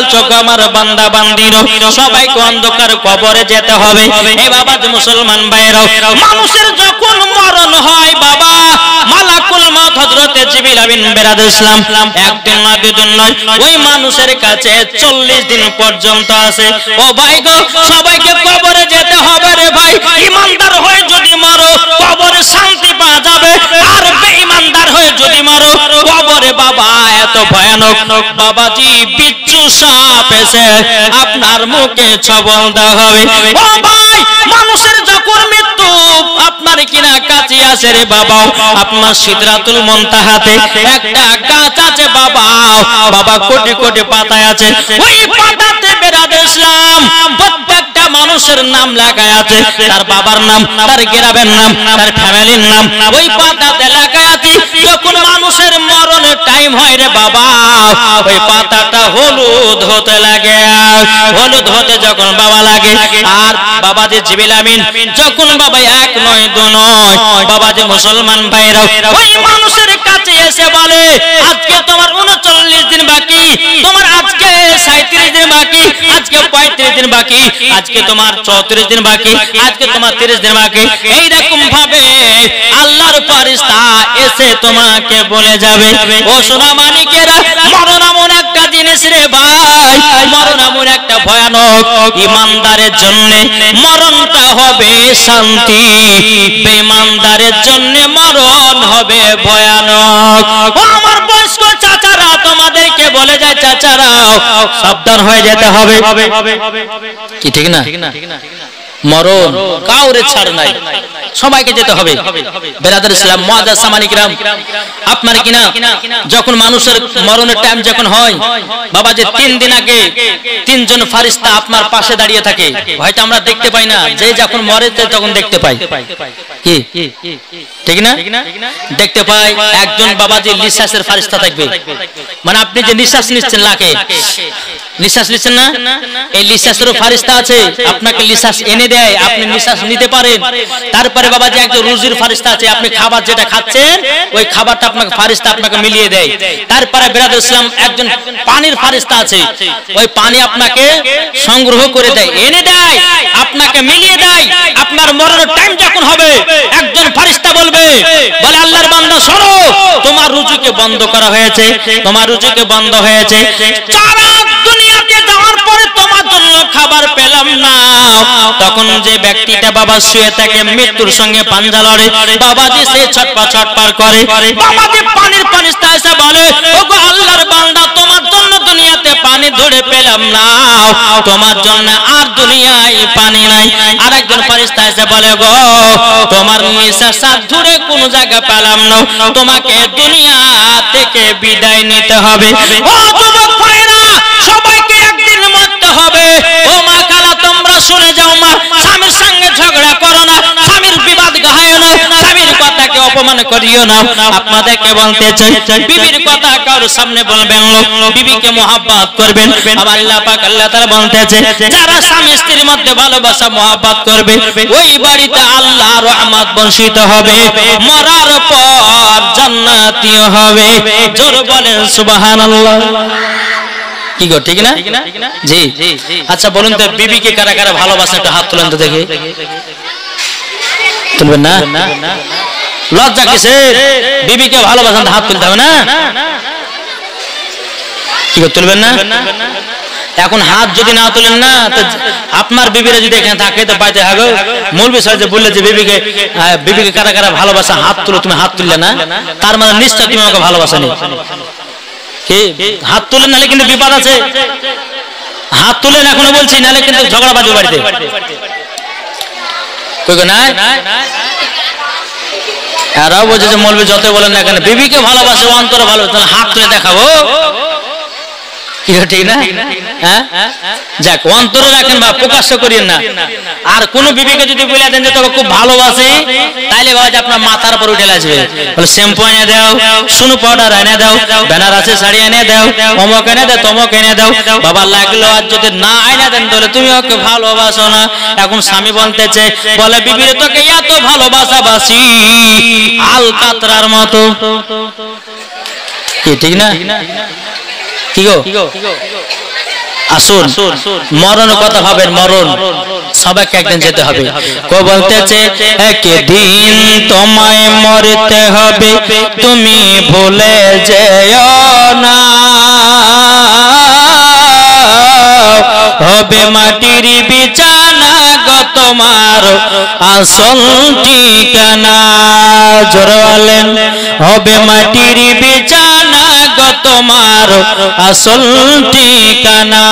বলছো আমার বান্দা বান্দিরো সবাইকে অন্ধকার কবরে যেতে হবে। এই বাবা যে মুসলমান ভাইরাও, মানুষের যখন মরণ হয় বাবা, মালাকুল মউত হযরতে জিবরিল আমিন বেরাদ ইসলাম একদিন না দুদিন নয়, ওই মানুষের কাছে 40 দিন পর্যন্ত আছে। ও ভাই গো, সবাইকে কবরে যেতে হবে রে ভাই। ঈমানদার হয়ে যদি মরো কবরে শান্তি পাওয়া যাবে, আর বেঈমানদার হয়ে যদি মরো কবরে বাবা এত ভয়ানক বাবাজি বিচ্ছু সাপ এসে আপনার মুখে ছবল দেওয়া হবে। ও ভাই, মানুষের যখন মৃত্যু আপনার কিনা কাছে আসে রে বাবা, আপনার সিদরাতুল মুনতাহাতে একটা গাছ আছে বাবা, বাবা কোটি কোটি পাতা আছে, ওই পাতাতে বেরাদ ইসলাম প্রত্যেকটা মানুষের নাম লেখা আছে, তার বাবার নাম, তার গ্রামের নাম, তার ফ্যামিলির নাম ওই পাতাতে লেখা আছে। যখন মানুষের মরণের টাইম হয় রে বাবা, ওই পাতাটা হলুদ হতে লাগে। হলুদ হতে যখন বাবা লাগে, আর বাবা যে জিবরিল আমিন যখন বাবা এক নয় দু নয় বাবা যে মুসলমান ভাইরা ওই মানুষের কাছে এসে বলে, আজকে তোমার 39 দিন বাকি, তোমার আজকে 37 দিন বাকি, আজকে 35 দিন বাকি, আজকে তোমার 34 দিন বাকি, আজকে তোমার 30 দিন বাকি। এইরকম ভাবে আল্লাহর ফেরেশতা এসে তোমাকে বলে যাবে। ও সোনা মানিকেরা, মরণ এমন একটা জিনিস রে ভাই, মরণ এমন একটা ভয়ানক, ঈমানদারের জন্য মরণটা হবে শান্তি, বেঈমানদারের জন্য মরণ হবে ভয়ানক। ও আমার বয়স্ক চাচারা, তোমাদেরকে বলে যায় চাচারাও সাবধান হয়ে যেতে হবে। কি ঠিক না? মরণ কাউরে ছাড় নাই, সবাইকে যেতে হবে। বেরাদার ইসলাম মুআজ্জাজ সামানি কিরাম, আপনার কিনা যখন মানুষের মরণের টাইম যখন হয় বাবা, যে 3 দিন আগে 3 জন ফেরেশতা আপনার পাশে দাঁড়িয়ে থাকে, হয়তো আমরা দেখতে পাই না, যে যখন মরে তখন দেখতে পাই, কি ঠিক না? দেখতে পাই একজন বাবা যে নিঃশ্বাসের ফেরেশতা থাকবে, মানে আপনি যে নিঃশ্বাস নিচ্ছেন, লাখে নিঃশ্বাস নিচ্ছেন না, এই নিঃশ্বাসেরও ফেরেশতা আছে, আপনাকে নিঃশ্বাস এনে দেয়, আপনি নিঃশ্বাস নিতে পারেন। তারপরে বাবা যে একজন রুজির ফেরেশতা আছে, আপনি খাবার যেটা খাচ্ছেন ওই খাবারটা আপনাকে ফেরেশতা আপনাকে মিলিয়ে দেয়। তারপরে বেরাদার ইসলাম একজন পানির ফেরেশতা আছে, ওই পানি আপনাকে সংগ্রহ করে দেয়, এনে দেয়, আপনাকে মিলিয়ে দেয়। আপনার মরণের টাইম যখন হবে, একজন ফেরেশতা বলে আল্লাহর বান্দা শোনো, তোমার রুজিকে বন্ধ করা হয়েছে, তোমার রুজিকে বন্ধ হয়েছে, সারা দুনিয়াতে যাওয়ার পরে তোমার জন্য খাবার পেলাম না। তখন যে ব্যক্তিটা বাবা শুয়ে থাকে, মৃত্যুর সঙ্গে পাঞ্জা লড়ে, বাবাজি সে ছটপট করে, বাবাজি পানির ফেরেশতা এসে বলে, ওগো আল্লাহর বান্দা, তোমার জন্য দুনিয়াতে পানি ধরে পেলাম না, তোমার জন্য আর দুনিয়ায় পানি নাই। আরেকজন ফেরেশতা এসে বলে, গো তোমার নিঃশ্বাস ধরে কোন জায়গা পেলাম না, তোমাকে দুনিয়া থেকে বিদায় নিতে হবে। ও যুবক ভাইরা, সবাইকে একদিন মরতে হবে। ও মা খালা, তোমরা শুনে যাও, মা স্বামীর সঙ্গে ঝগড়া করো না, স্বামীর বিবাদ গাহায় না, স্বামীর কথাকে অপমান করিও না। আপনাদেরকে বলতে চাই, বিবির কথা কারোর সামনে বলবেন না, বিবিকে মহব্বত করবেন। আমার আল্লাহ পাক আল্লাহ তাআলা বলতেছে, যারা স্বামী স্ত্রীর মধ্যে ভালোবাসা মহব্বত করবে, ওই বাড়িতে আল্লাহর রহমত বর্ষিত হবে, মরার পর জান্নাতীয় হবে। জোর বলেন সুবহানাল্লাহ। কি গো, ঠিক না? জি। আচ্ছা বলুন তো, বিবিকে কারা কারা ভালোবাসেন? একটা হাত তুলেন তো দেখি। তুলবেন না? লজ্জা কিসে? বিবিকে ভালোবাসেন, হাত তুলতে হবে না? কি গো, তুলবেন না? এখন হাত যদি না তুলেন না, তো আপনার বিবিরা যদি এখানে থাকে তো পাইতে হবে। মূল বিষয় যে বললে যে বিবিকে কারা কারা ভালোবাসা, হাত তুলো, তুমি হাত তুললে না, তার মানে নিশ্চয় তুমি আমাকে ভালোবাসনি। হাত তুলেন, নাহলে কিন্তু বিপদ আছে। হাত তুলেন এখনো বলছি, নাহলে কিন্তু ঝগড়া বাজবে বাড়িতে। এরাও বলছে যে মৌলবি যত বলেন না কেন, বিবিকে ভালোবাসে, অন্তরে ভালোবাসে, হাত তুলে দেখাবো, ঠিক না? যাক, অন্তরে রাখেন বা প্রকাশ্য করিয়েন না। আর কোন বিবিকে যদি বলে দেন যে তোকে খুব ভালোবাসি, তাইলে বাবা আপনার মাথার উপর উঠে আসবে, শ্যাম্পু এনে দাও, সুনু পাউডার এনে দাও, বেনারসি শাড়ি এনে দাও, অমক এনে দাও, তমক এনে দাও। বাবা লাগলো, আর যদি না এনে দেন তাহলে তুমি ওকে ভালোবাসো না। এখন স্বামী বলতেছে, বলে বিবিরে তোকে এত ভালোবাসা বাসি আল কাতরার মতো, ঠিক না? কি গো, আসুন মরণ কথা ভাবেন, মরণ সবাইকে একদিন যেতে হবে। কো বলতেছে একদিন তোমায় মরতে হবে, তুমি ভুলে যেও না, হবে মাটির বিছানা গো তোমার আসল ঠিকানা। জোরে বলেন, হবে মাটির বিছানা গো তোমার আসল ঠিকানা।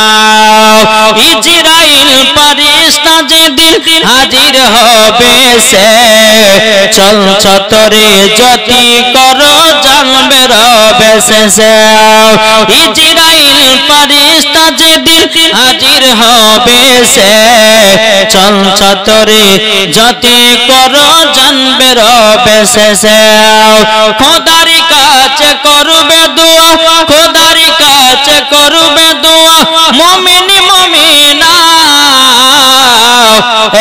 ইজরাইল ফেরেশতা যেদিন হাজির হবে সে, চল ছতরে জ্যোতি করো জানবে রবে শেষে। ইজরাইল ফেরেশতা যেদিন হাজির হবে সে, চল ছতরে জ্যোতি করো জানবে রবে শেষে। খোদার কাছে করবে দোয়া, খোদার কাছে করবে দোয়া মুমিন মুমিনা,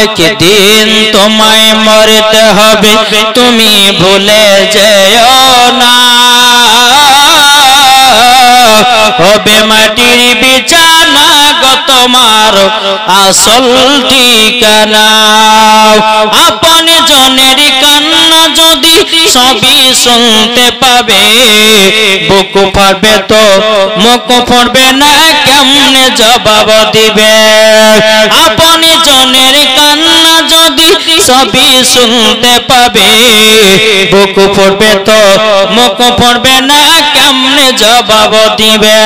একদিন তোমায় মরতে হবে, তুমি ভুলে যেও না, হবে মাটির বিছানা গো তোমার আসল ঠিকানা। আপন জনের কান্না যদি সবই শুনতে পাবে, বুক ফাটবে তো মুখ ফুটবে না, কেমনে জবাব দিবে। আপন জনের কান্না যদি সবই শুনতে পাবে, বুক ফুটবে তো মুখ ফুটবে না, কেমনে জবাব দিবে।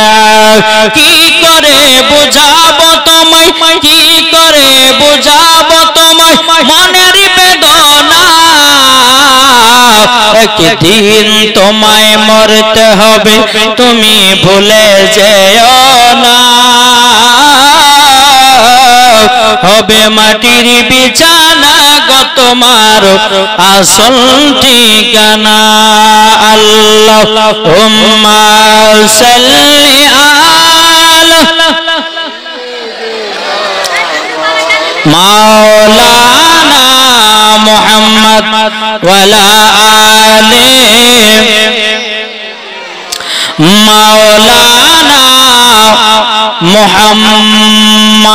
কি করে বুঝাবো তোমায়, কি করে বুঝাবো তোমায় মনের বেদনা, একদিন তোমায় মরতে হবে, তুমি ভুলে যেও না, হবে মাটির বিছানা গো তোমার আসল ঠিকানা। আল্লাহুম্মা সাল্লি আলা মাওলানা মুহাম্মদ ওয়ালা আলি মাওলানা মুহাম্মদ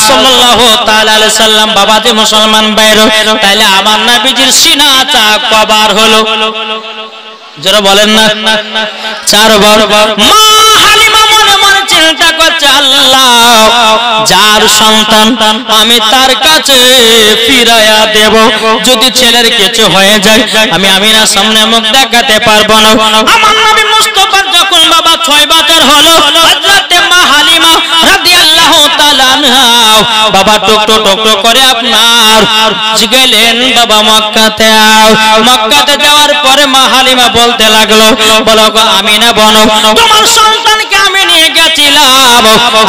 সাল্লাল্লাহু তাআলা আলাইহি সাল্লাম। বাবাজি মুসলমান ভাইরা, তাইলে আমার নবীজির সিনাটা কবার হলো? যারা বলেন না চারবার। মা হালিমা মনে মনে চিন্তা করছে, আল্লাহ যার সন্তান আমি তার কাছে ফিরাইয়া দেব, যদি ছেলের কিছু হয়ে যায় আমি আমিনার সামনে মুখ দেখাতে পারবো না। আমার নবী মুস্তাফার যখন বাবা 6 বছর হলো, হযরতে মা হালিমা রাদিয়াল্লাহু তাআলা আনহা বাবা টুকটো টুকটো করে আপনার গেলেন বাবা মক্কাতে। মক্কাতে যাওয়ার পরে মা হালিমা বলতে লাগলো, বলো গো আমিনা বনো, তোমার সন্তানকে আমি নিয়ে গেছিলাম,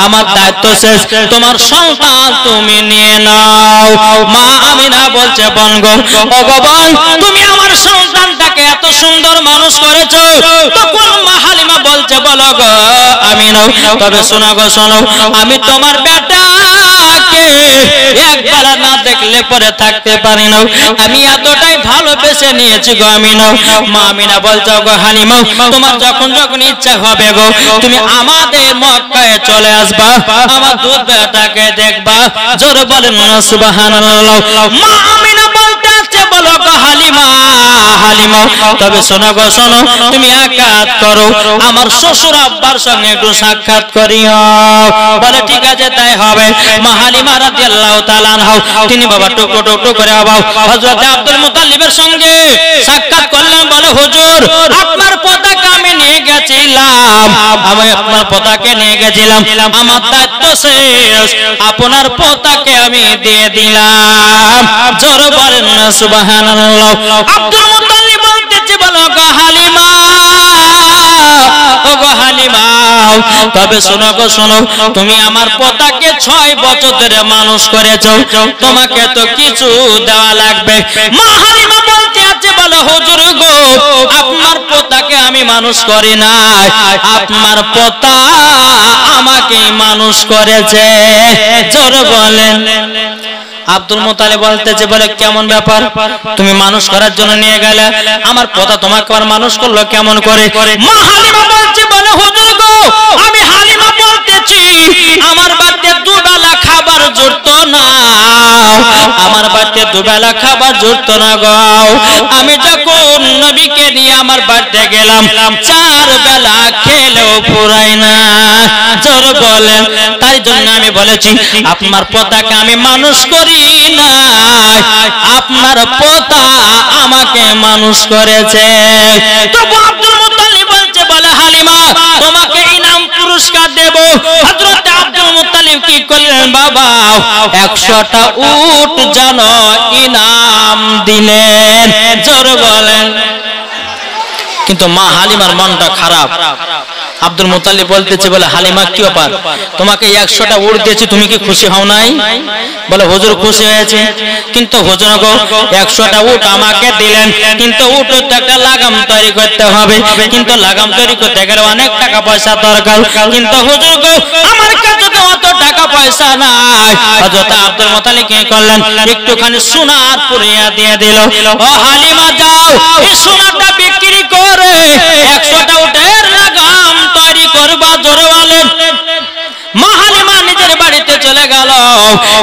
আমার দায়িত্ব শেষ, তোমার সন্তান তুমি নিয়ে নাও। মা আমিনা বলছে, বোন গো, ও গো বোন, তুমি আমার সন্তানটাকে এত সুন্দর মানুষ করেছো। তখন মা হালিমা বলছে, বলো গো আমিনা, তবে শোনো গো শোনো, আমি তোমার বেটাকে একবার না দেখলে পরে থাকতে পারি না, আমি এতটাই ভালোবেসে নিয়েছি গো আমিনা। মা আমিনা বলছো, গো হালিমা, তোমার যখন যখন ইচ্ছা হবে গো, তুমি আমাদের মক্কায় চলে আসবা, আমার দুধ বেটাকে দেখবা। জোরে বলেন না সুবহানাল্লাহ। মা আমিনা বলতে আছে, বলো গো হালিমা, হালিমা, তবে শোনো গো শোনো, তুমি এক কাজ করো, আমার শ্বশুর আব্বার সঙ্গে একটু সাক্ষাৎ করিও। বলে ঠিক আছে তাই হবে। মা হালিমা রাদিয়াল্লাহু তাআলা আনহা তিনি বাবা টুকটো টুকটো করে বাবা হযরত আব্দুল মুতাল্লিবের সঙ্গে সাক্ষাৎ করলেন। বলে হুজুর, আপনার পতাকা আমি নিয়ে গেছিলাম, আমি আপনার পতাকা নিয়ে গেছিলাম, আমার দায়িত্ব শেষ, আপনার পতাকা আমি দিয়ে দিলাম। জোরে বলেন না সুবহানাল্লাহ। আব্দুল মুতাল্লিব বলতেছে, বলো গো হালিমা, ও গো হালিমা, তবে শোনো গো শোনো, তুমি আমার পতাকে 6 বছর ধরে মানুষ করেছো, তোমাকে তো কিছু দেওয়া লাগবে। মা হালিমা বলতে আছে, বলো হুজুর গো, আপনার পতাকে আমি মানুষ করি না, আপনার পোতা আমাকে মানুষ করেছে। জোরে বলেন। আব্দুল মুতালিব বলতেছে, বলে কেমন ব্যাপার, তুমি মানুষ করার জন্য নিয়ে গেলে, আমার পোতা তোমাকে আর মানুষ করলো কেমন করে? মা হালিমা বলছে, বলে হুজুর গো, আমি হালিমা বলতেছি, আমার খাবার জুটতো না গো। আমি যখন নবীকে নিয়ে আমার বাড়িতে গেলাম 4 বেলা খেলেও পুরাই না। জোর বলেন। তাই জন্য আমি বলেছি আপনার পোতাকে আমি মানুষ করি না, আপনার পোতা আমাকে মানুষ করেছে। তবু আব্দুল মুত্তালিব বলছে, বলে হালিমা তোমাকে ইনাম পুরস্কার দেব। হযরত আব্দুল মুত্তালিব কি করলেন বাবা, 100টা উট যেন ইনাম দিলেন। জোর বলেন। কিন্তু মা হালিমার মনটা খারাপ। আব্দুল মুত্তালিব বলতেছে, বলে হালিমা কি ব্যাপার, তোমাকে 100টা উট দিয়েছি, তুমি কি খুশি হও নাই? বলে হুজুর খুশি হয়েছে, কিন্তু হুজুর গো 100টা উট আমাকে দিলেন, কিন্তু উটের তো একটা লাগাম তৈরি করতে হবে, কিন্তু লাগাম তৈরি করতে গেলে অনেক টাকা পয়সা দরকার, কিন্তু হুজুর গো আমার কাছে তো অত টাকা পয়সা নাই। হযরত আব্দুল মুত্তালিব কি করলেন, একটুখানি সোনার পুরিয়া দিয়ে দিল। ও হালিমা যাও এই সোনাটা বিক্রি করে 100টা উটের লাগাম তৈরি করবা। জোরে বলেন। মা হালিমা নিজের বাড়িতে চলে গেল।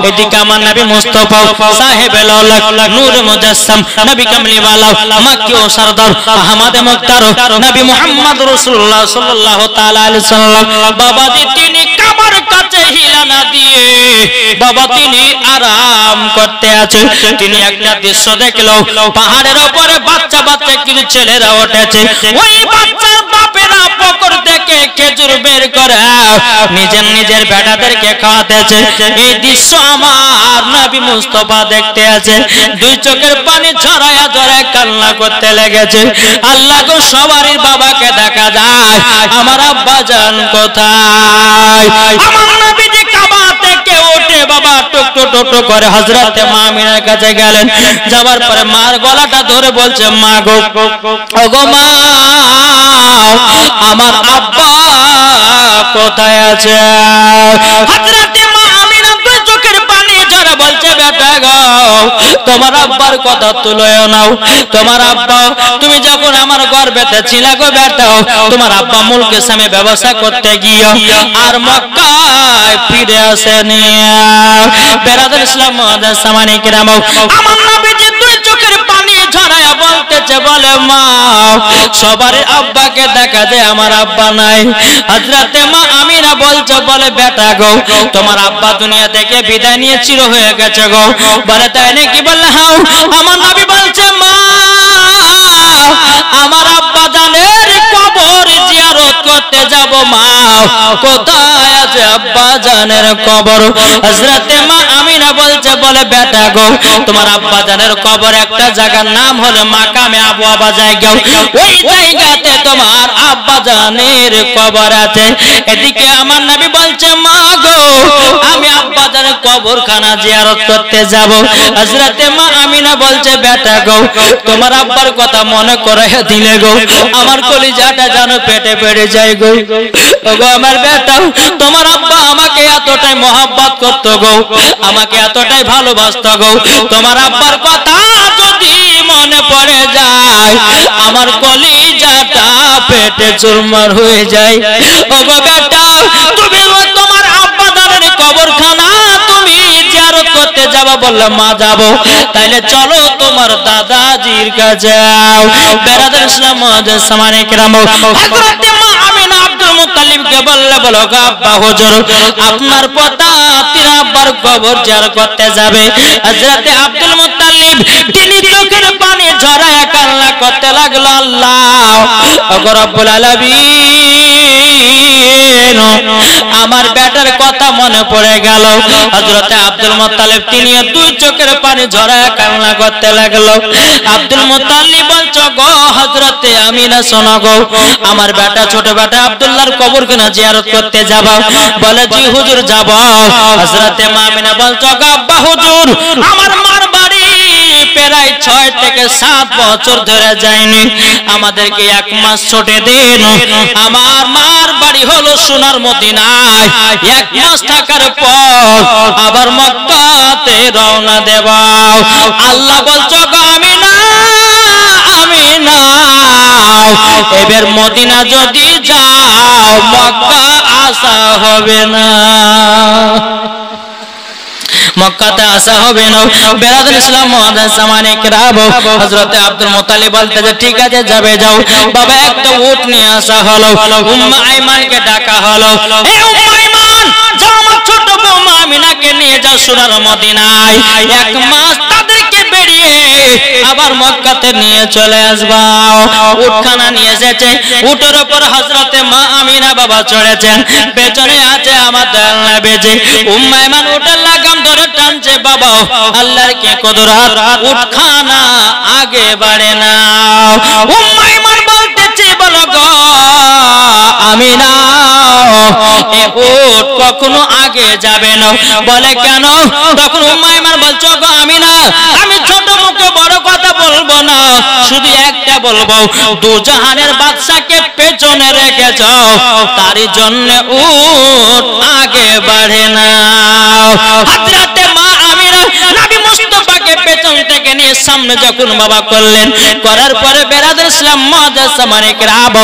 এদিকে আমার নবী মুস্তাফা সাহেবে লাউলাক নূর মুজাসসাম নবী কামলিওয়ালা মাক্কি ও সরদার আহমদ মুখতার নবী মুহাম্মদ রাসূলুল্লাহ সাল্লাল্লাহু তাআলা আলাইহি সাল্লাম বাবাজি তিনি কাবার কাছে হিলা না দিয়ে বাবা তিনি আরাম করতে আছে। তিনি একটা দৃশ্য দেখলো, পাহাড়ের উপরে বাচ্চা বাচ্চা কিছু ছেলেরা উঠেছে। ওই বাচ্চার বাপেরা পুকুর থেকে খেজুর বের করে নিজের নিজের বেটাদেরকে খাওয়াতেছে। এই দৃশ্য আমার নবী মুস্তাফা দেখতে আছে, দুই চোখের পানি ঝরায়া ঝরায়া কান্না করতে লেগেছে। আল্লাহ গো সবারই বাবাকে দেখা যায়, আমার আব্বা জান কোথায়? আমার নবী যে কাবা থেকে উঠে বাবা টুক টুক টুক করে হযরতে মা আমিনার কাছে গেলেন। যাওয়ার পরে মার গলাটা ধরে বলছে, মা গো ওগো মা আমার আব্বা কোথায় আছে? হযরতে মা আমিনা দুই চোখের পানি ঝরে বলছে, বেটা গো তোমার আব্বার কথা তুলয় নাও। তোমার আব্বা তুমি যখন আমার গর্ভেতে ছিলা গো বেটা, তোমার আব্বা মুলকে সামে ব্যবসা করতে গিয়ে আর মক্কায় ফিরে আসেনি। বেরাদুল ইসলাম মুআজ্জাজ সামানি কিরাম, আমার নবীজি দুই চোখের পানি ঝরায়া বলতেছে, বলে মা সবার আব্বাকে দেখা যায়, আমার আব্বা নাই। হযরতে মা আমিনা বলছে, বলে বেটা গো তোমার আব্বা দুনিয়া থেকে বিদায় নিয়ে চির হয়ে গেছে গো। বলে তাই নাকি? বললে হ্যাঁ। আমার নবী বলছে, মা আমার আব্বা জানের কবর জিয়ারত করতে যাব। মা কোথায় আছে আব্বা জানের কবর? হযরতে মা আমিনা বলছে, বলে বেটা গো তোমার আব্বা জানের কবর একটা জায়গার নাম হলো মাকামে আবু আবা জায়গা, ওই জায়গাতে তোমার আব্বা জানের কবর আছে। এদিকে আমার নবী বলছে, মা গো আমি আব্বা জানের কবরখানা জিয়ারত করতে যাব। হযরতে মা আমিনা বলছে, বেটা গো তোমার আব্বার কথা মনে করে দিলে গো আমার কলিজাটা যেন পেটে পেড়ে যায় গো। ওগো আমার বেটা তোমার আব্বা আমাকে এতটাই মহব্বত করতো গো, আমাকে এতটাই ভালোবাসতো গো, তোমার আব্বার কথা যদি মনে পড়ে যায় আমার কলিজাটা পেটে চুরমার হয়ে যায়। ওগো বেটা তুমি তোমার আব্বা জানের কবরখানা তুমি জিয়ারত করতে যাবা? বললাম মা যাবো। তাইলে চলো তোমার দাদাজির কাছে যাও। বেরাদুল ইসলাম মুআজ্জাজ সামানি কিরাম, হযরতে মা আমিনা আব্দুল মুত্তালিবকে বললে, বলো গো আব্বা হুজুর আপনার পোতা তিন আব্বার কবর জিয়ারত করতে যাবে। হযরতে আব্দুল মুত্তালিব তিনি চোখের পানি ঝরায়া কান্না করতে লাগলো, আল্লাহ ওগো রব্বুল আলামিন আমার বেটার কথা মনে পড়ে গেল। হযরতে আব্দুল মুত্তালিব তিনি দুই চোখের পানি ঝরায়া কান্না করতে লাগলো। আব্দুল মুত্তালিব বলছো গো হযরতে আমিনা শোনো গো আমার বেটা ছোট বেটা আব্দুল্লাহর কবরখানা জিয়ারত করতে যাব। বলে জি হুজুর যাব। হযরতে মা আমিনা বলছো গো আব্বা হুজুর আমার মার বাড়ি প্রায় 6 থেকে 7 বছর ধরে যায়নি, আমাদেরকে 1 মাস ছুটি দিন। আমার মার বাড়ি হলো সোনার মদিনায়, 1 মাস থাকার পর আবার মক্কাতে রওনা দেব। আল্লাহ বলছো গো আমিনা আমিনা এবার মদিনা যদি যাও মক্কা আসা হবে না। মক্কাতে আসা হবে না। বেরাদুল ইসলাম মুআজ্জাজ সামানে কিরাম, হযরত আব্দুল মুত্তালিব বলতে যে ঠিক আছে যাবে যাও। বাবা একটা উট নিয়ে আসা হলো, উম্মে আইমানকে ডাকা হলো, এই উম্মে আইমান যাও আমার ছোট বৌমা আমিনাকে নিয়ে যাও সোনার মদিনায়, এক মাস তাদেরকে বেরিয়ে আবার মক্কাতে নিয়ে চলে আসবা। উটখানা নিয়ে এসেছে, উটের উপর হযরতে মা আমিনা বাবা চড়েছেন, পেছনে আছে আমার দয়াল নবীজি। উম্মে আইমান উটের লাগাম ধরে টানছে, বাবা আল্লাহর কি কুদরত, উটখানা আগে বাড়ে না। উম্মে আইমান বলতেছে বলো গো আমিনা এ উট কখনো আগে যাবে না। বলে কেন? তখন উম্মে আইমান বলছো গো আমিনা আমি ছোট মুখে বড় কথা বলবো না, শুধু একটা বলবো, দু জাহানের বাদশাকে পেছনে রেখে যাও, তারই জন্য উট আগে বাড়ে না। হযরতে মা আমিনা নবী মুস্তাফাকে পেছন থেকে নিয়ে সামনে যখন বাবা করলেন, করার পরে বেরাদুল ইসলাম মুআজ্জাজ সামানে কিরাম,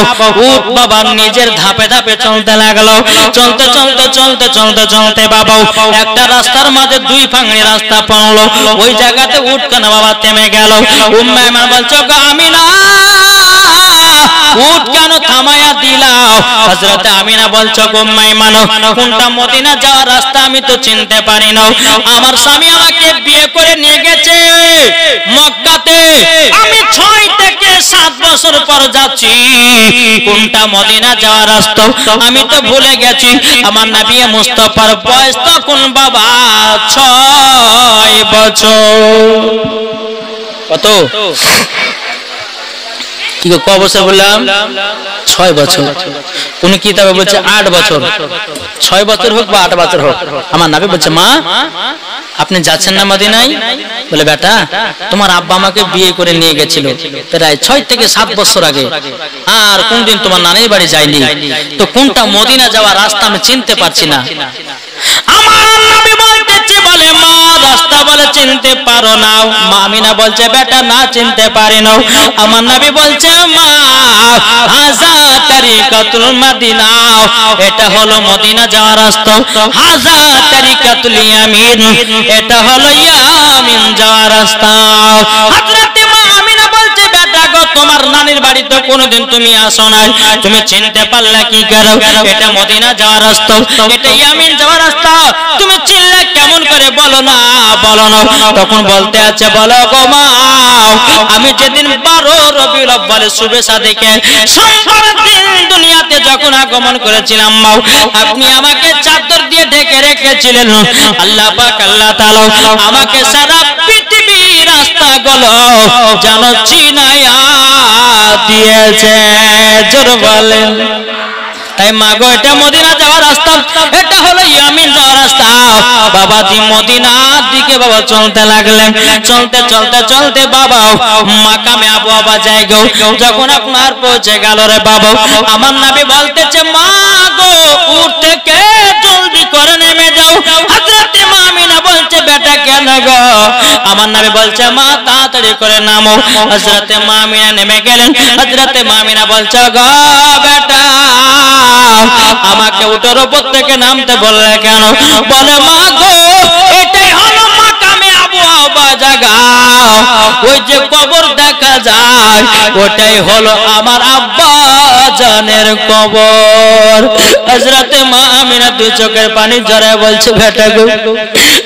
উট বাবা নিজের ধাপে ধাপে চলতে লাগলো। চলতে চলতে চলতে চলতে চলতে বাবা একটা রাস্তার মাঝে দুই ফাংড়ি রাস্তা পড়লো, ওই জায়গাতে উটখানা বাবা থেমে গেল। উম্মে আইমান বলছো গো আমিনা উট কেন থামায়া দিলাও? হযরতে আমিনা বলছো গো উম্মে আইমান কোনটা মদিনা যাওয়ার রাস্তা আমি তো চিনতে পারি না, আমার স্বামী আমাকে বিয়ে করে নিয়ে গেছে মক্কাতে, আমি 6 থেকে 7 বছর পর যাচ্ছি, কোনটা মদিনা যাওয়ার রাস্তা আমি তো ভুলে গেছি। আমার নবী মুস্তাফার বয়স তখন বাবা 6 বছর। কত কি ক বছর বললাম? 6 বছর। কোন কিতাবে বলছে 8 বছর। 6 বছর হোক বা 8 বছর হোক, আমার নবী বলছে মা আপনি যাচ্ছেন না মদিনায়? বলে বেটা তোমার আব্বা আমাকে বিয়ে করে নিয়ে গেছিল প্রায় 6 থেকে 7 বছর আগে, আর কোনদিন তোমার নানির বাড়ি যায়নি, তো কোনটা মদিনা যাওয়ার রাস্তা আমি চিনতে পারছি না। আমার নবী বলতেছে বলে মা রাস্তা বলে চিনতে পারো না? মা আমিনা বলছে বেটা না চিনতে পারি না। আমার নবী বলছে মা হাযা তারিকাতুল মদিনা, এটা হলো মদিনা যাওয়ার রাস্তা, হাযা তারিকাতুল ইয়ামিন, এটা হলো ইয়ামিন যাওয়ার রাস্তা। হযরতে মা আমিনা বলছে বেটা গো তোমার নানির বাড়ি তো কোনোদিন তুমি আসো নাই, তুমি চিনতে পারলা কি করে? এটা মদিনা যাওয়ার রাস্তা, এটা ইয়ামিন যাওয়ার রাস্তা, তুমি চিনলে কেমন করে? বলো না বলো না। তখন বলতে আছে বলো গো মা আমি যেদিন 12 রবিউল আউয়াল শুভে সাদিকে সোমবার দিন দুনিয়াতে যখন আগমন করেছিলাম মা আপনি আমাকে চাদর দিয়ে ঢেকে রেখেছিলেন, আল্লাহ পাক আল্লাহ তাআলা আমাকে সারা পৃথিবীর রাস্তাগুলো যেন চিনায়া দিয়েছে। জোর বলেন তাই মা গো এটা মদিনা যাওয়ার রাস্তা, এটা হলো ইয়ামিন যাওয়ার রাস্তা। বাবা জি মদিনার দিকে বাবা চলতে লাগলেন, চলতে চলতে চলতে বাবা মাকামে আবু আবা জায়গা যখন আপনার পৌঁছে গেল রে বাবা, আমার নবী বলতেছে মা গো উঠ থেকে জলদি করে নেমে যাও। হযরতে মা আমিনা বলছে বেটা কেন গো? আমার নবী বলছে মা তাড়াতাড়ি করে নামো। হযরতে মা আমিনা নেমে গেলেন। হযরতে মা আমিনা বলছে গো বেটা আমাকে উটের উপর থেকে নামতে বললে কেন? বলে মা গো এটাই হলো মাকামে আবু আবা জায়গা, ওই যে কবর দেখা যায় ওটাই হলো আমার আব্বা জানের কবর। হযরতে মা আমিনা দুই চোখের পানি ঝরে বলছে বেটা গো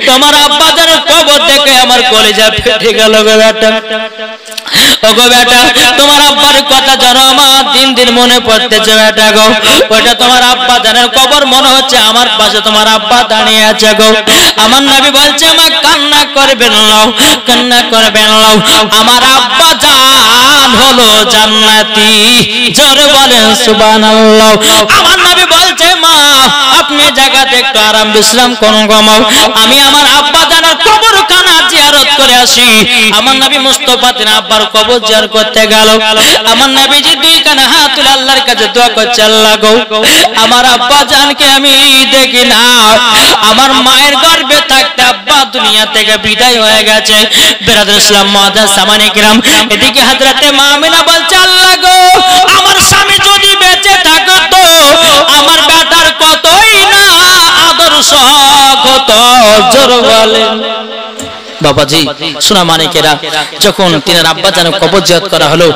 তোমার আব্বা জানের কবর দেখে আমার কলিজা ফেটে গেল গো বেটা। ওগো বেটা তোমার আব্বার কথা যেন আমার দিন দিন মনে পড়তেছে বেটা গো, ওটা তোমার আব্বা জানের কবর মনে হচ্ছে আমার পাশে তোমার আব্বা দাঁড়িয়ে আছে গো। আমার নবী বলছে মা কান্না করবেন না, কান্না করবেন না, আমার আব্বা জান হলো জান্নাতি। জোরে বলেন সুবহানাল্লাহ। আমার নবী বলছে মা আপনি জায়গাতে একটু আরাম বিশ্রাম করুন গো মা, আমি আমার আব্বা জানের কবরখানা জিয়ারত করে আসি। আমার নবী মুস্তাফা তিনি আব্বার কবর জিয়ারত করতে গেল। আমার নবীজি দুই কানে হাত তুলে আল্লাহর কাছে দোয়া করছে আল্লাহ গো আমার আব্বা জানকে আমি দেখি না, আমার মায়ের গর্ভে থাকতে আব্বা দুনিয়া থেকে বিদায় হয়ে গেছে। বেরাদুল ইসলাম মুআজ্জাজ সামানে কিরাম এদিকে হযরতে মা আমিনা বলছে আল্লাহ গো আমার স্বামী যদি বেঁচে থাকতো আমার বেটার কতই না আদর শখ হতো, জোর বলেন বাবাজি সোনা মানিকেরা, যখন তিনার আব্বা জানো কবর জিয়ারত করা হলো,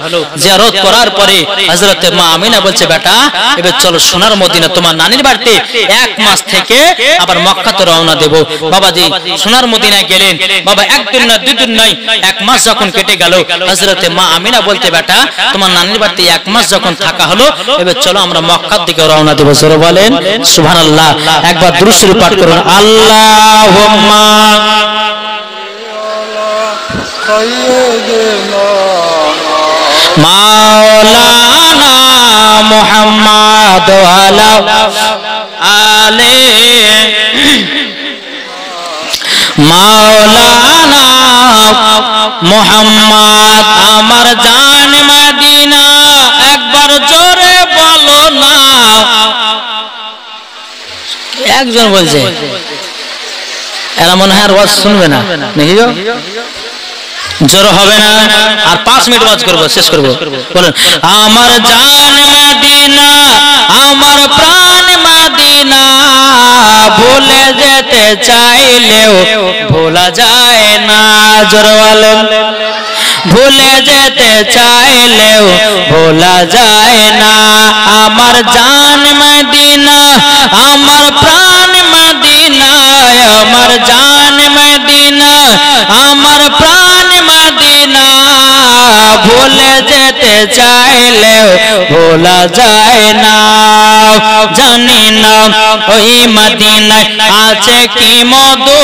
জিয়ারত করার পরে হযরতে মা আমিনা বলছে, বেটা এবার চলো সোনার মদিনা, তোমার নানির বাড়িতে 1 মাস থেকে আবার মক্কাতে রওনা দেব। বাবাজি সোনার মদিনায় গেলেন। বাবা 1 দিন না 2 দিন নয়, 1 মাস যখন কেটে গেল, হযরতে মা আমিনা বলতে, বেটা তোমার নানির বাড়িতে 1 মাস যখন থাকা হলো, এবার চলো আমরা মক্কার দিকে রওনা দেব। জোরে বলেন সুবহানাল্লাহ। একবার দুরূদ শরীফ পাঠ করুন, আল্লাহুম্মা মাওলানা মুহাম্মদ ওয়ালা আলে মাওলানা মুহাম্মদ আমার জান মদিনা, একবার জোরে বলো না। একজন বলছে, এরা মনে হয় আর ওয়াজ শুনবে না, নাকি গো? জোর হবে না, আর 5 মিনিট ওয়াজ করব, শেষ করব। বলেন, আমার জান মদিনা, আমার প্রাণ মদিনা, ভুলে যেতে চাইলেও ভোলা যায় না। জোর বলেন, ভুলে যেতে চাইলেও ভোলা যায় না। আমার জান মদিনা, আমার প্রাণ মদিনা, আমার জান মদিনা, আমার প্রাণ মদিনা, ভুলে যেতে চাইলেও ভোলা যায় না। জানি না ওই মদিনায় আছে কি মধু,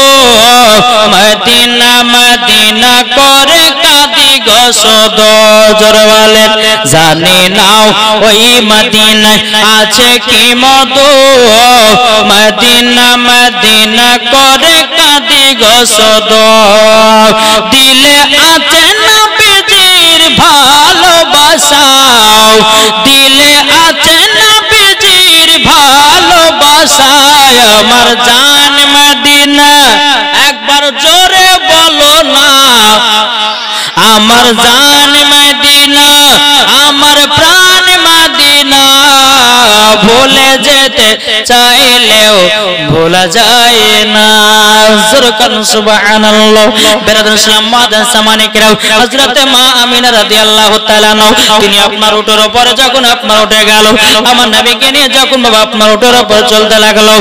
মদিনা মদিনা করে কাঁদি গো শুধু। জোরে বলেন, জানি না ওই মদিনায় আছে কি মধু, মদিনা মদিনা করে কাঁদি গো শুধু। দিলে আছে নবীজির ভালোবাসা, দিলে আছে নবীজির ভালোবাসা। আমার জান মদিনা, একবার জোরে বলো না। আমার জান মদিনা, আমার প্রাণ মদিনা, ভুলে যেতে চাইলেও ভোলা যায় না। সুবহানাল্লাহ। বেরাদার ইসলাম মাদান সামানিকরাও, হযরতে মা আমিনা রাদিয়াল্লাহু তাআলা আনহা, তিনি আপনার উটের উপরে যখন আপনার উঠে গেল, আমার নবীকে নিয়ে যখন বাবা আপনার উটের উপর চলতে লাগলো,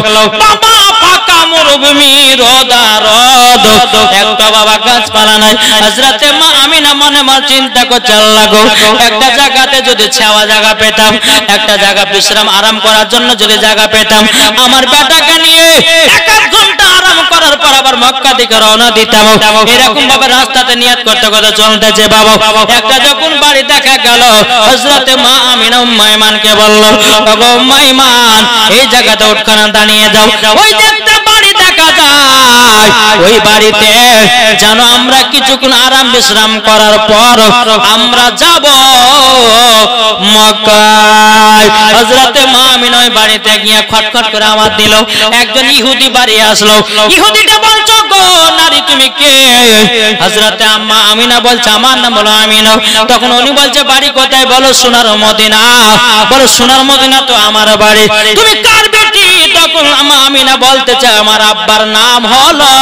বাবা ফাঁকা মরুভূমি, রোদা রোদ, একটা বাবা গাছপালা নাই। হযরতে মা আমিনা মনে মনে চিন্তা করতে লাগলো, একটা জায়গাতে যদি ছাওয়া জায়গা পেতাম, একটা জায়গা বিশ্রাম আরাম করার জন্য যদি জায়গা পেতাম, আমার বেটাকে নিয়ে 1 ঘন্টা আরাম করার পর আবার মক্কা দিকে রওনা দিতাম। এরকম ভাবে রাস্তাতে নিয়ত করতে করতে চলতেছে বাবা। একটা যখন বাড়ি দেখা গেল, হযরতে মা আমিনা উম্মে আইমানকে বলল, ওগো উম্মে আইমান, এই জায়গাতে উঠখানা দাঁড়িয়ে যাও। ওই দেখতে বাড়ি দেখা যায়, ওই বাড়িতে জানো আমরা কিছুক্ষণ আরাম বিশ্রাম করার পর আমরা যাব মক্কায়। হযরতে মা আমিনা ওই বাড়িতে গিয়ে খটখট করে আওয়াজ দিল। একজন ইহুদি বাড়ি আসলো। ইহুদিটা বলছো, গো নারী তুমি কে? হযরতে আম্মা আমিনা বলছে, আমার নাম হলো আমিনা। তখন উনি বলছে, বাড়ি কোথায়? বলো সোনার মদিনা। বলো সোনার মদিনা তো আমার বাড়ি। তুমি কার বেটি? তখন আম্মা আমিনা বলতেছে, আমার আব্বার নাম হলো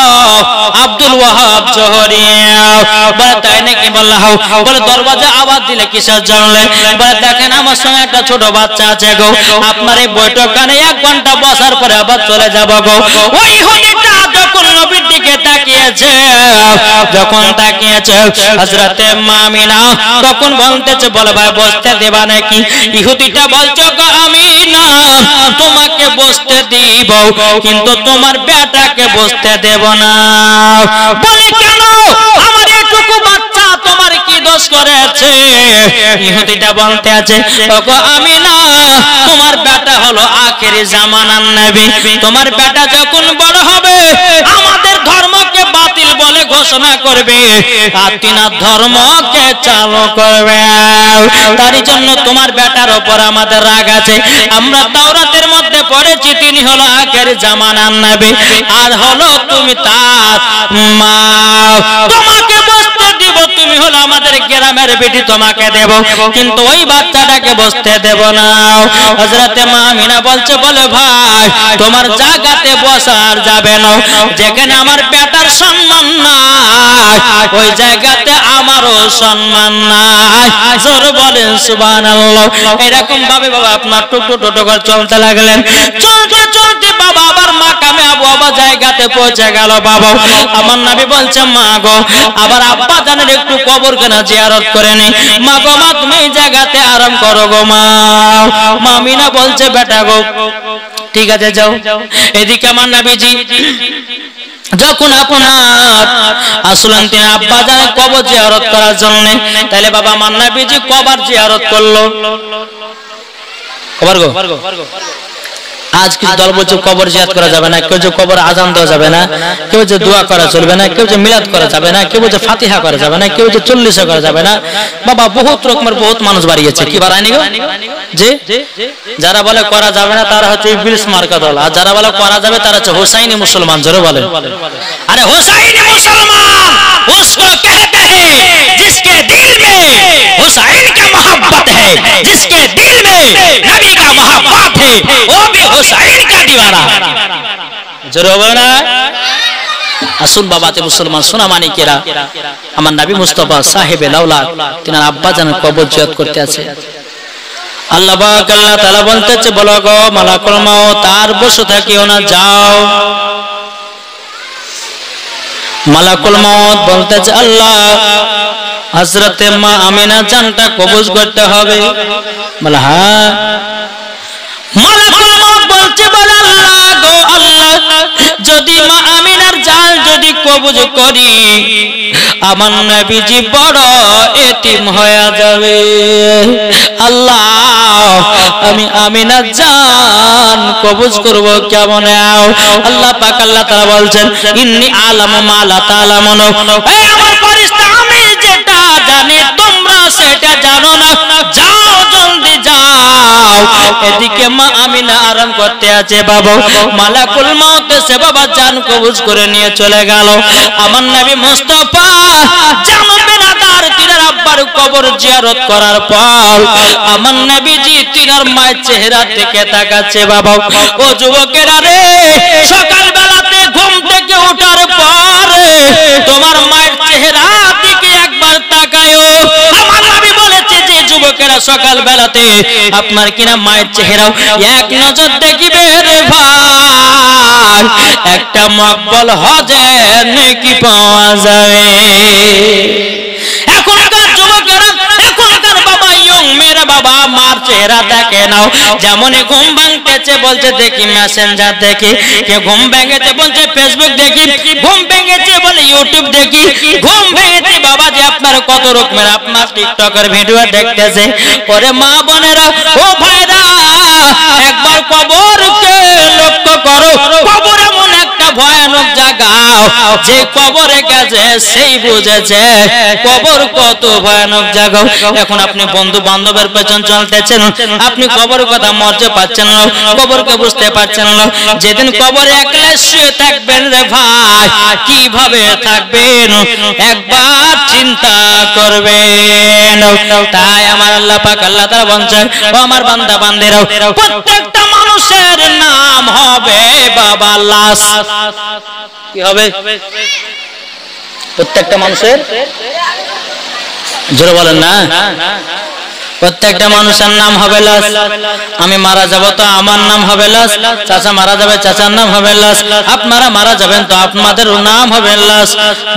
আব্দুল ওয়াহাব জোহরি। বলে তাই নাকি? বলল হাও। বলে দরওয়াজা আওয়াজ দিলে কিসের জন্য? বলে দেখেন আমার সঙ্গে একটা ছোট বাচ্চা আছে গো, আপনার এই বৈঠকখানে 1 ঘন্টা বসার পরে আবার চলে যাব গো। ওই ইহুদিটা যখন নবীর দিকে তাকিয়েছে, যখন তাকিয়েছে হযরতে মা আমিনা তখন বলতেছে, বলে ভাই বসতে দেবা নাকি? ইহুদিটা বলছো, গো আমিনা তোমাকে বসতে দিব, কিন্তু তোমার বেটাকে বসতে দেব না। বলে কেন? আমার এটুকু বাচ্চা তোমার কি দোষ করেছে? ইহুদিটা বলতে আছে, ওগো আমিনা তোমার বেটা হলো আখেরি জামানার নবী। তোমার বেটা যখন বড় হবে আমাদের ধর্মকে বাতিল বলে ঘোষণা করবে, আর তিনার ধর্মকে চালু করবে। তার জন্য তোমার বেটার উপর আমাদের রাগ আছে। আমরা তাওরাতের মধ্যে পড়েছি তিনি হলো আখেরি জামানার নবী, আর হলো তুমি তার মা। তোমাকে বসতে দিব, তুমি হলো বলো আমাদের গ্রামের বেটি তোমাকে দেব, কিন্তু ওই বাচ্চাটাকে বসতে দেব না। হযরতে মা আমিনা বলছে, বলে ভাই তোমার জায়গাতে বসার যাবে না, যেখানে আমার বেটার সম্মান নাই ওই জায়গাতে আমারও সম্মান নাই। জোর বলেন সুবহানাল্লাহ। এরকম ভাবে বাবা আপনার টুকটু টোটো করে চলতে লাগলেন। চলতে চলতে বাবা আবার মাকামে আবু আবা জায়গাতে পৌঁছে গেল। বাবা আমার নবী বলছে, মা গো আবার আব্বা জানের একটু কবরখানা জিয়ারত করে নি। মা গো মা তুমি এই জায়গাতে আরাম করো গো মা। মা আমিনা বলছে, বেটা গো ঠিক আছে যাও। এদিকে আমার নবীজি যখন আপনার আসলেন তিনি আব্বা জানের কবর জিয়ারত করার জন্য, তাহলে বাবা আমার নবীজি কবর জিয়ারত করলো। কবর গো আজ কিছু দল বলছে কবর জিয়ারত করা যাবে না, কেউ যে কবর আজান দেওয়া যাবে না, কেউ যে দোয়া করা চলবে না, কেউ যে মিলাদ করা যাবে না, কেউ যে ফাতিহা করা যাবে না, কেউ যে 40 করা যাবে না। বাবা বহুত রকমের বহুত মানুষ বাড়িয়েছে, কি বাড়ায়নি গো? যে যারা বলে করা যাবে না তারা হচ্ছে ইবলিস মার্কা দল, আর যারা বলে করা যাবে তারা হচ্ছে হোসাইনি মুসলমান। জোরে বলে, আরে হোসাইনি মুসলমান उसको कहते हैं जिसके दिल में हुसैन का मोहब्बत है, जिसके दिल में नबी का मोहब्बत है वो भी हुसैन का दीवाना। जरूर बोलना। আসুন বাবাতে মুসলমান সোনা মানিকেরা, আমার নবী মুস্তাফা সাহেবে লাউলাদ তিনার আব্বা জানের কবর জিয়ারত করতে আছে। আল্লাহ পাক আল্লাহ তাআলা বলতেছে, বলো গো মালাকুল মাউত তার বসে থাকিও না, যাও। মালাকুল মাউত বলতেছে, আল্লাহ হযরতে মা আমিনা জানটা কবজ করতে হবে। বলে হ্যাঁ। মালাকুল মাউত বলছে, বলে আল্লাহ গো আল্লাহ যদি মা আমিনার জান যদি কবজ করি আমার নবীজি বড় এতিম হয়ে যাবে। আল্লাহ আমি আমিনার জান কবজ করব কেমন? আল্লাহ পাক আল্লাহ তাআলা বলছেন, ইন্নী আলামু মা লা তা'লামুন। হে আমার ফেরেশতা আমি যেটা জানি তোমরা সেটা জানো না, যাও জলদি যাও। এদিকে মা আমিনা আরাম করতে আছে। বাবা মালাকুল মাউত সে বাবা জান কবজ করে নিয়ে চলে গেল। আমার নবী মুস্তাফা জানবে না তার তিনার আব্বার কবর জিয়ারত করার পর আমার নবীজি তিনার মায়ের চেহারা থেকে তাকাচ্ছে। বাবা ও যুবকেরা রে, সকাল বেলাতে ঘুম থেকে ওঠার পরে তোমার মায়ের চেহারা দিকে একবার তাকায়ো। আমার নবী বলেছে যে যুবকেরা সকাল বেলাতে আপনার কিনা মায়ের চেহারাও এক নজর দেখিবে রে ভাই, একটা মকবুল হজের নেকি পাওয়া যাবে। এখনকার যুবকেরা, এখনকার বাবা ইয়ং মেয়েরা বাবা মার চেহারা দেখে নাও। যেমন ঘুম ভাঙতেছে বলছে দেখি মেসেঞ্জার দেখি, কে ঘুম ভেঙেছে বলছে ফেসবুক দেখি, ঘুম ভেঙেছে বলে ইউটিউব দেখি, ঘুম ভেঙেছে বাবা যে আপনার কত রকমের আপনার টিকটকের ভিডিও দেখতেছে। পরে মা বোনেরা ও ভাইরা একবার কবরকে লক্ষ্য করো। কবর এমন একটা ভয়ানক জায়গা, যে কবরে গেছে সেই বুঝেছে কবর কত ভয়ানক জায়গা। এখন আপনি বন্ধু বান্ধবের পেছন চলতেছেন, আপনি কবর কথা মরতে পারছেন না, কবরকে বুঝতে পারছেন না। যেদিন কবরে একলা শুয়ে থাকবেন রে ভাই, কিভাবে থাকবেন একবার চিন্তা করবেন। তাই আমার আল্লাহ পাক আল্লাহ তাআলা বলেন, ও আমার বান্দা বান্দেরা, প্রত্যেকটা মানুষের নাম হবে বাবা লাশ। কি হবে? প্রত্যেকটা মানুষের, জোরে বলেন না, প্রত্যেকটা মানুষের নাম হবে লাশ। আমি মারা যাব তো আমার নাম হবে লাশ, চাচা মারা যাবে চাচার নাম হবে লাশ, আপনারা মারা যাবেন তো আপনাদের নাম হবে লাশ।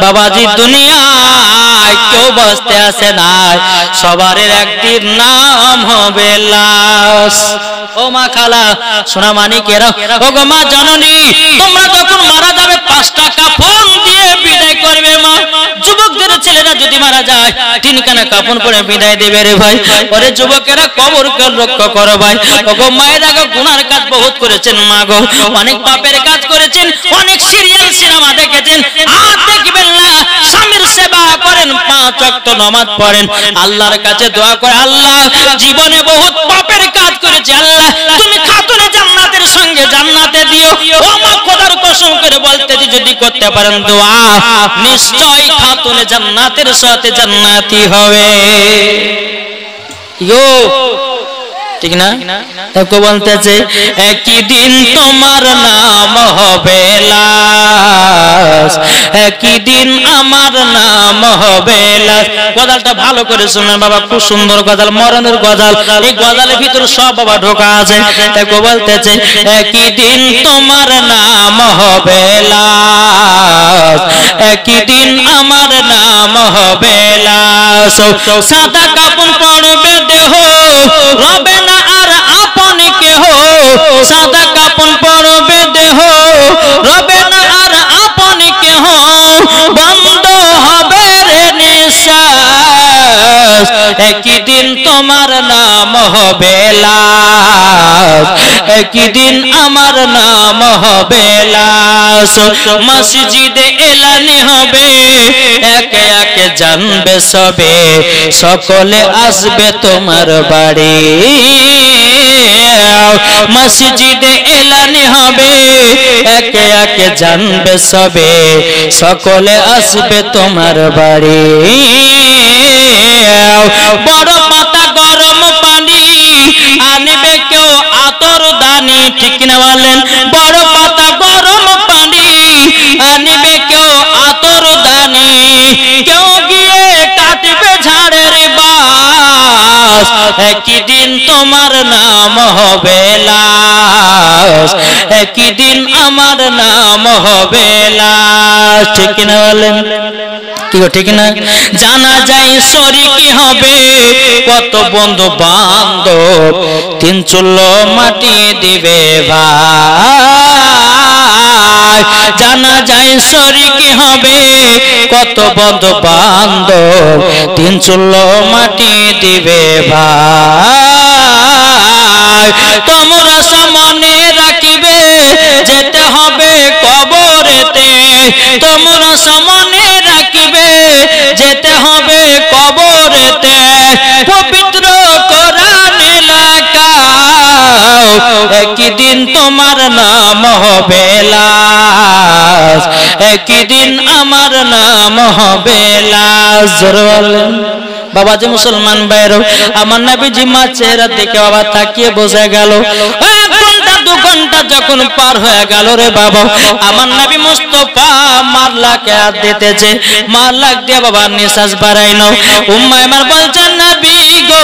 বাবাজি দুনিয়ায় কেউ বাঁচতে আসে না, সবার একদিন নাম হবে লাশ। ও মা খালা সোনা মানিকেরা, ও গো মা জননী, তোমরা যখন মারা যাবে 5 টাকা ফোন দিয়ে বিদায় করবে মা। যুবকদের ছেলেরা যদি মারা যায় 3 খানা কাপড় পরে বিদায় দেবে রে ভাই। পরে যুবকেরা কবরকে লক্ষ্য করো ভাই। ও গো মায়েরা গো, গুনার কাজ বহুত করেছেন মা গো, অনেক পাপের কাজ করেছেন, অনেক সিরিয়াল সিনেমা দেখেছেন, আর দেখবেন না। স্বামীর সেবা করেন, 5 ওয়াক্ত নামাজ পড়েন, আল্লাহর কাছে দোয়া করে, আল্লাহ জীবনে বহুত পাপের কাজ করেছি, আল্লাহ তুমি খাতুনে জান্নাতের সঙ্গে জান্নাতে দিও। ও মা খোদার কসম কসম করে বলতেছি যদি করতে পারেন দোয়া নিশ্চয় খাতুনে জান্নাতের সাথে জান্নাতি হবে। ইয়ো ঠিক না? তাকে বলতেছে একই দিন তোমার নাম হবে লাশ, একই দিন আমার নাম হবে লাশ। গজালটা ভালো করে শুনেন বাবা, খুব সুন্দর গজাল, মরণের গজাল। এই গজালের ভিতরে সব বাবা ঢোকা আছে। তাকে বলতেছে একই দিন তোমার নাম হবে লাশ, একই দিন আমার নাম হবে লাশ। সাদা কাপড় পরবে দেহ, রবে না আর আপন কেহ। সাদা কাপড় পরবে দেহ, রবে না আর আপন কেহ। বন্ধ হবে রে নিঃশ্বাস, একই দিন তোমার নাম হবে লাশ, একই দিন আমার নাম হবে লাশ। মসজিদে এলানি হবে, একে একে জানবে সবে, সকলে আসবে তোমার বাড়ি। মসজিদে এলানি হবে, একে একে জানবে সবে, সকলে আসবে তোমার বাড়ি। বড় পাতা গরম পানি আনবে কেউ আতর দানি, ঠিক না বলেন? বড় পাতা গরম পানি আনবে কেউ আতর দানি, কেউ গিয়ে কাটবে ঝাড়ের বাস, একই দিন তোমার নাম হবে লাশ, একই দিন আমার নাম হবে লাশ। ঠিক না বলেন? কি ঠিক না? জানা যায় শরীকি হবে কত বন্ধু বান্ধব, তিন চুলো মাটি দিবে ভাই। জানা যায় শরীকি হবে কত বন্ধু বান্ধব, তিন চুলো মাটি দিবে ভাই। তোমরা সামনে রাখিবে যেতে হবে কবরেতে, তোমরা সামনে রাখিবে যেতে হবে কবরেতে। পবিত্র কোরআন লাগাও, একই দিন তোমার নাম হবে লাশ, একই দিন আমার নাম হবে লাশ। বাবা যে মুসলমান ভাইরা, আমার নবীজি মা চেহারা দেখে বাবা তাকিয়ে বসে গেল। এক ঘন্টা দু ঘন্টা যখন পার হয়ে গেল রে বাবা, আমার নবী মুস্তাফা মারলাকে হাত দিতেছে, মারলাক দিয়ে বাবা নিঃশ্বাস বাড়াইলো। উম্মে আমার বলছেন নবী গো,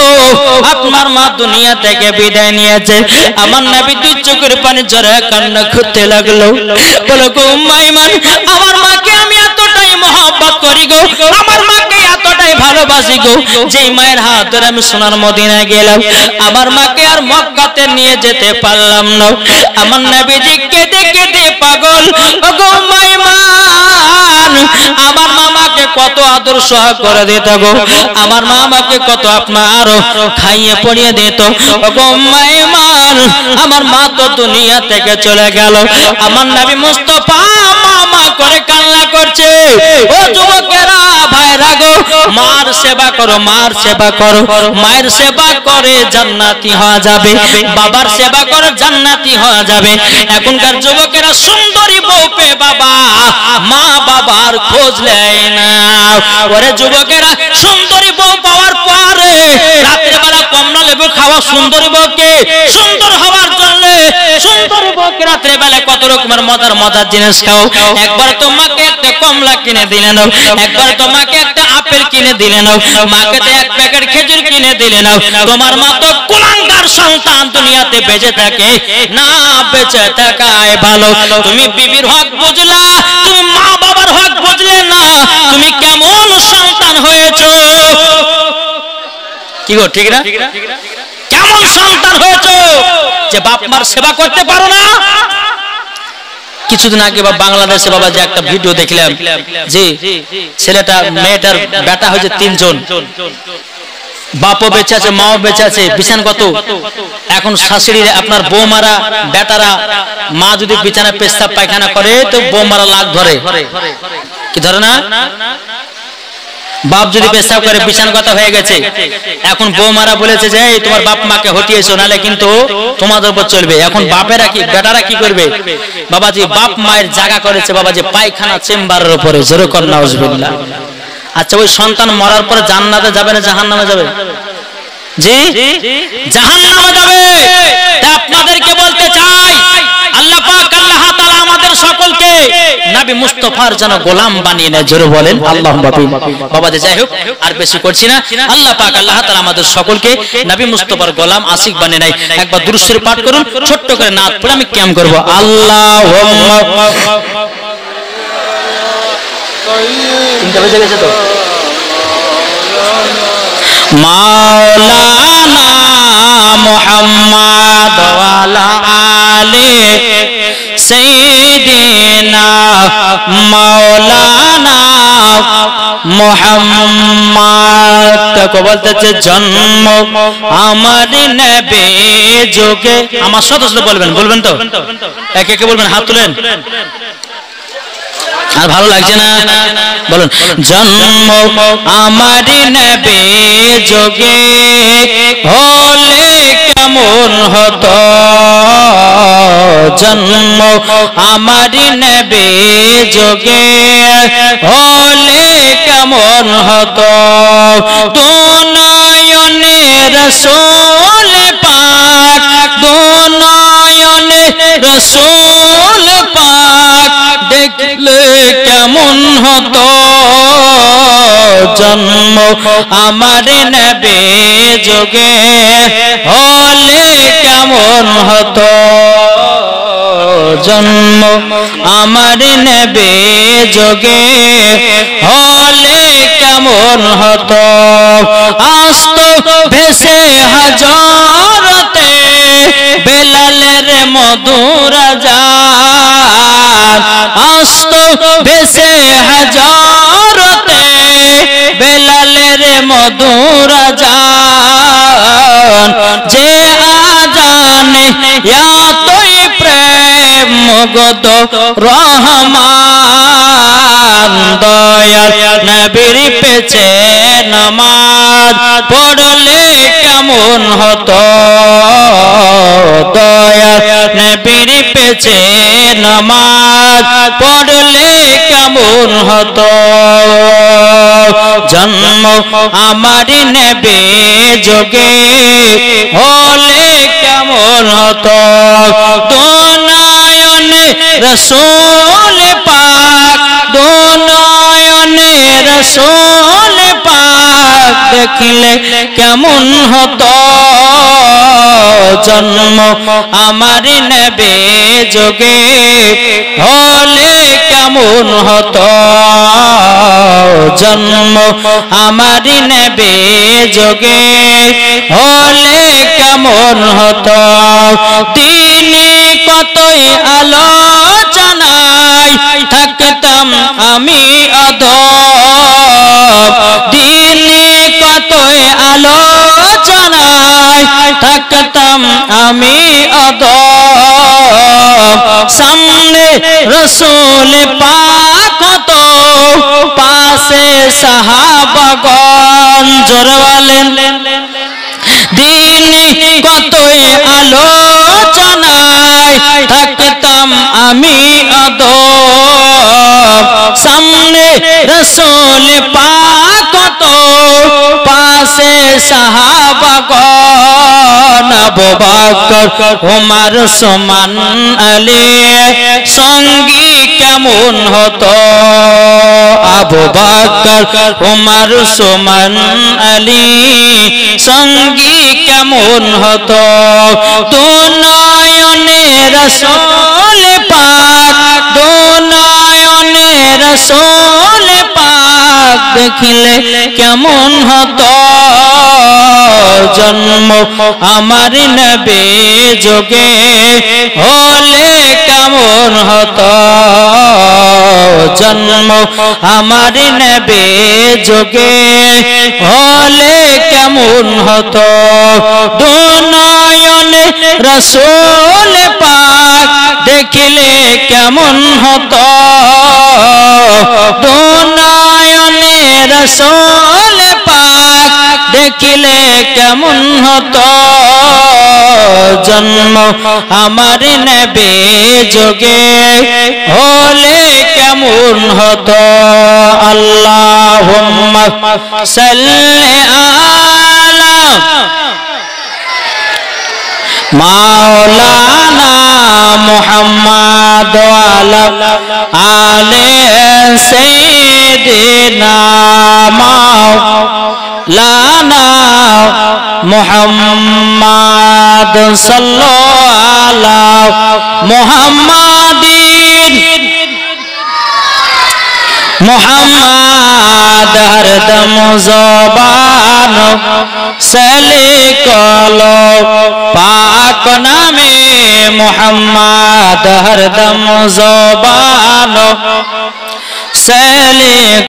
আপনার মা দুনিয়া থেকে বিদায় নিয়েছে। আমার নবী দুই চোখের পানি ঝরে কান্না করতে লাগলো। বলো গো উম্মে আমার, আমার মাকে আমি এতটাই মহব্বত করি গো, আমার মাকে এতটাই ভালোবাসি গো, যেই মায়ের হাত ধরে আমি সোনার মদিনায় গেলাম, আমার মাকে আর মক্কাতে নিয়ে যেতে পারলাম না। আমার নবীজি কেঁদে কেঁদে পাগল। ওগো মাইমান, আমার মামাকে কত আদর সহায় করে দিত গো, আমার মামাকে কত আপনার খাইয়ে পড়িয়ে দিত। ওগো মাইমান, আমার মা তো দুনিয়া থেকে চলে গেল। আমার নবী মুস্তাফা মামা করে কান্না করছে। ও যুবকেরা ভাইরা গো, মার সেবা করো, মার সেবা করো। মায়ের সেবা করে জান্নাতি হওয়া যাবে, বাবার সেবা করে জান্নাতি হওয়া যাবে। এখনকার যুবকেরা সুন্দরী বউ পেয়ে বাবা মা বাবার খোঁজ নেয় না। ওরে যুবকেরা, সুন্দরী বউ পাওয়ার পরে রাতের বেলা কমলা লেবু খাওয়া সুন্দরী বউকে সুন্দর হওয়ার জন্য, সুন্দরী বউকে রাতের বেলা কত রকমের মজার মজার জিনিস খাও। একবার তোমাকে একটা কমলা কিনে দিলে নাও, একবার তোমাকে একটা আপেল কিনে দিলে নাও, মাকে তো এক প্যাকেট খেজুর কিনে দিলে নাও। তোমার মা তো কুলাঙ্গার সন্তান দুনিয়াতে বেঁচে থাকে না, বেঁচে থাকায় ভালো। তুমি বিবির হক বুঝলা, তুমি মা বাবার হক বুঝলে না, তুমি কেমন সন্তান হয়েছো? কি গো ঠিক না? কেমন সন্তান হয়েছো যে বাপ মার সেবা করতে পারো না? কিছুদিন আগে বাংলাদেশে বাবা যে একটা ভিডিও দেখলাম, যে ছেলেটা মেয়েটার বেটা হয়েছে তিনজন, বাপও বেঁচে আছে, মাও বেঁচে আছে, বিছান কত। এখন শাশুড়ির আপনার বৌমারা বেটারা, মা যদি বিছানায় পেশাব পায়খানা করে তো বৌমারা লাগ ধরে, কি ধরে না? বাপ যদি পেশাব করে বিছান কথা হয়ে গেছে, এখন বৌমারা বলেছে যে এই তোমার বাপ মাকে হটিয়েছো, নালে কিন্তু তোমাদের উপর চলবে। এখন বাপেরা কি বেটারা কি করবে? বাবাজি বাপ মায়ের জায়গা করেছে বাবাজি পায়খানা চেম্বারের উপরে, যেরকম নাউজুবিল্লাহ। আচ্ছা ওই সন্তান মরার পরে জান্নাতে যাবে না জাহান্নামে যাবে? জি জাহান্নামে যাবে। আপনাদেরকে বলতে চাই আল্লাহ পাক আল্লাহ তাআলা আমাদের সকলকে নবী মুস্তাফার যেন গোলাম বানিয়ে নেয়, জোরে বলেন আল্লাহুম্মা আমিন। বাবাজি যাই হোক আর বেশি করছি না, আল্লাহ পাক আল্লাহ তাআলা আমাদের সকলকে নবী মুস্তাফার গোলাম আশিক বানিয়ে নেয়। একবার দুরূদ শরীফ পাঠ করুন, ছোট্ট করে নাত পড়ে আমি ক্যাম করব। আল্লাহুম্মা বেজে গেছে তো মাওলানা মুহাম্মদ ওয়ালা আলি সাইয়্যিদিনা মাওলানা মুহাম্মদ। তাকে বলতেছে জন্ম আমার নবী যুগে, আমার সাথে সাথে বলবেন, বলবেন তো একে একে বলবেন, হাত তুলেন। আর ভালো লাগছে না? বলুন জন্ম আমার নবী যোগে হলে কেমন হতো, জন্ম আমার নবী যোগে হলে কেমন হতো, দু নয়নে রাসূল পাক, দু নয়নে রাসূল পাক দেখলে কেমন হতো, জন্ম আমার নবী যোগে হলে কেমন হতো, জন্ম আমার নবী যোগে হলে কেমন হতো, আসতো ভেসে হাজরতে বেলালের মধুর আযান, আসতো ভেসে হাজরতে বেলালের মধুর আযান, যে আযানে এতই প্রেম মুগ্ধ রহমান, দয়াল নবীর পেছে নামাজ পড়লে কেমন হতো, দয়াল নবীর পেছে নামাজ পড়লে কেমন হতো, জন্ম আমার নবী যোগে হলে কেমন হতো, দু নয়নে রাসূল পাক, দু নয়নে রাসূল পাক দেখলে কেমন হতো, জন্ম আমার নবী যোগে হলে কেমন হতো, জন্ম আমার নবী যোগে হলে কেমন হতো, দিনে কতই আলোচনায় থাকতাম আমি অধম, দিনে কতই আলোচনায় থাকতাম আমি অধম, সামনে রাসূল পাক হতো, পাশে সাহাবাগণ, জোরে বলেন, দিনে কতই আলোচনায় থাকতাম আমি অধম, সামনে রাসূল পাক হতো, পাশে সাহাবাগণ, আবু বকর ওমর ওসমান আলী সঙ্গী কেমন হতো, আবু বকর ওমর ওসমান আলী সঙ্গী কেমন হতো, দু নয়নে রাসূল পাক, দু নয়নে রাসূল পাক দেখলে কেমন হতো, জন্ম আমার নবী যোগে হলে কেমন হতো, জন্ম আমার নবী যোগে হলে কেমন হতো, দু নয়নে রাসূল পাক দেখলে কেমন হতো, দু নয়নে রাসূল পাক দেখিলে কেমন হতো জন্ম আমার নবী যোগে হলে কেমন হতো আল্লাহুম্মা সাল্লি আলা মাওলানা মুহাম্মদ ওয়ালা আলে সাইয়্যিদিনা মাওলানা মুহাম্মদ সাল্লাল্লাহু আলা মুহাম্মাদিন মুহাম্মদ হরদম জবান সলে কলো পাক নামে মুহাম্মদ হরদম জবান সলে